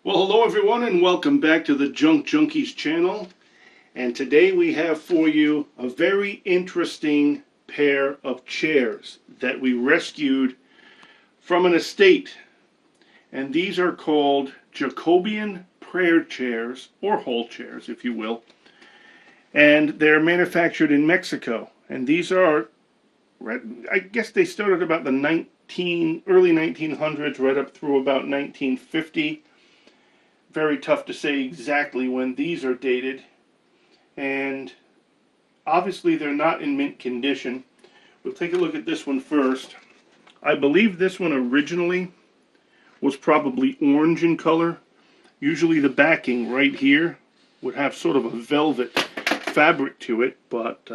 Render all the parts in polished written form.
Well, hello everyone and welcome back to the Junk Junkies channel. And today we have for you a very interesting pair of chairs that we rescued from an estate. And these are called Jacobian Prayer Chairs, or hall chairs if you will. And they're manufactured in Mexico. And these are, I guess they started about the early 1900s right up through about 1950. Very tough to say exactly when these are dated, and obviously they're not in mint condition. We'll take a look at this one first. I believe this one originally was probably orange in color. Usually the backing right here would have sort of a velvet fabric to it, but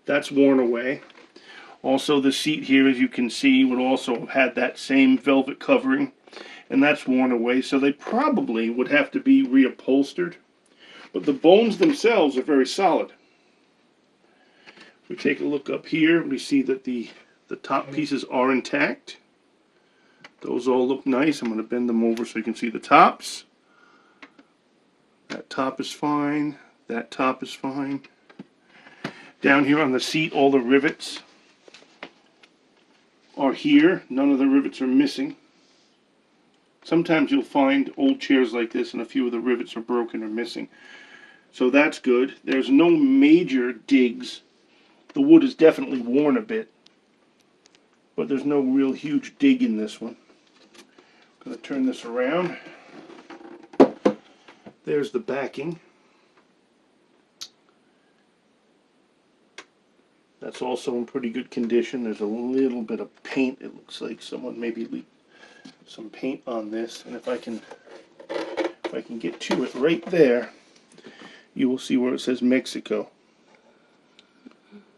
that's worn away. Also the seat here, as you can see, would also have had that same velvet covering, and that's worn away, so they probably would have to be reupholstered. But the bones themselves are very solid. If we take a look up here, we see that the top pieces are intact. Those all look nice. I'm going to bend them over so you can see the tops. That top is fine. That top is fine. Down here on the seat, all the rivets are here. None of the rivets are missing. Sometimes you'll find old chairs like this and a few of the rivets are broken or missing. So that's good. There's no major digs. The wood is definitely worn a bit, but there's no real huge dig in this one. I'm going to turn this around. There's the backing. That's also in pretty good condition. There's a little bit of paint. It looks like someone maybe leaked some paint on this, and if I can get to it right there, you will see where it says Mexico.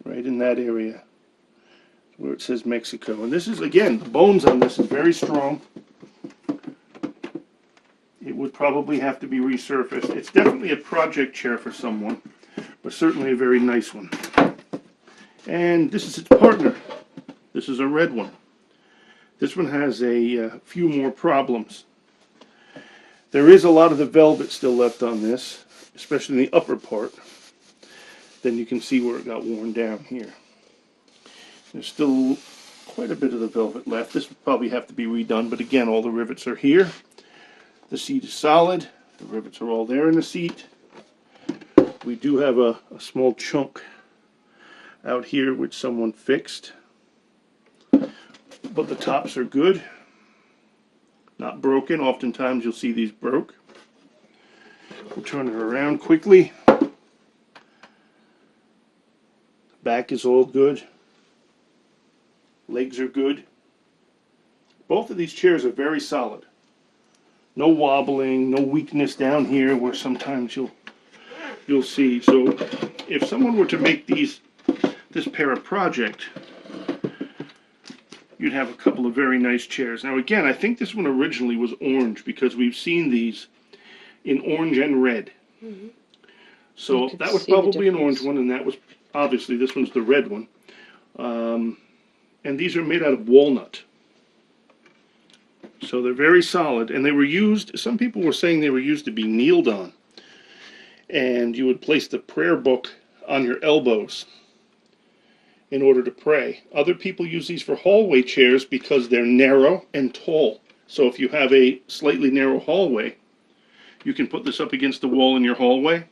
Right in that area where it says Mexico. And this is, again, the bones on this is very strong. It would probably have to be resurfaced. It's definitely a project chair for someone, but certainly a very nice one. And this is its partner. This is a red one. This one has a few more problems. There is a lot of the velvet still left on this, especially in the upper part. Then you can see where it got worn down here. There's still quite a bit of the velvet left. This would probably have to be redone, but again, all the rivets are here. The seat is solid. The rivets are all there in the seat. We do have a small chunk out here which someone fixed. But the tops are good, not broken. Oftentimes you'll see these broke. We'll turn it around quickly. Back is all good. Legs are good. Both of these chairs are very solid. No wobbling, no weakness down here where sometimes you'll see. So if someone were to make this pair a project, you'd have a couple of very nice chairs. Now again, I think this one originally was orange because we've seen these in orange and red. Mm-hmm. So that was probably an orange one, and that was, obviously, this one's the red one. And these are made out of walnut. So they're very solid, and they were used, some people were saying they were used to be kneeled on. And you would place the prayer book on your elbows in order to pray. Other people use these for hallway chairs because they're narrow and tall. So if you have a slightly narrow hallway, you can put this up against the wall in your hallway,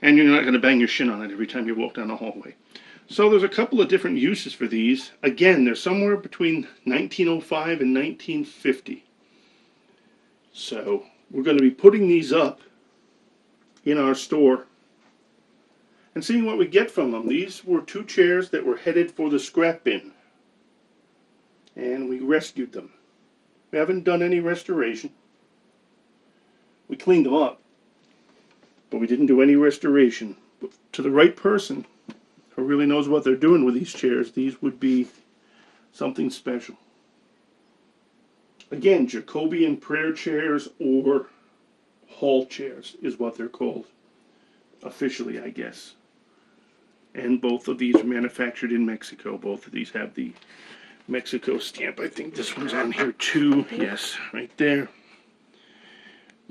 and you're not going to bang your shin on it every time you walk down the hallway. So there's a couple of different uses for these. Again, they're somewhere between 1905 and 1950. So we're going to be putting these up in our store and seeing what we get from them. These were two chairs that were headed for the scrap bin, and we rescued them. We haven't done any restoration. We cleaned them up, but we didn't do any restoration. But to the right person who really knows what they're doing with these chairs, these would be something special. Again, Jacobian Prayer Chairs, or hall chairs is what they're called officially, I guess. And both of these are manufactured in Mexico. Both of these have the Mexico stamp. I think this one's on here too. Yes, right there.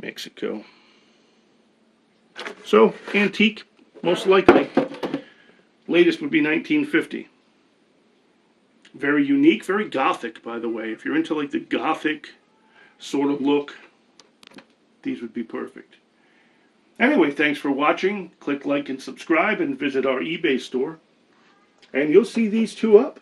Mexico. So, antique, most likely. Latest would be 1950. Very unique, very Gothic, by the way. If you're into like the Gothic sort of look, these would be perfect. Anyway, thanks for watching. Click like and subscribe and visit our eBay store. And you'll see these two up.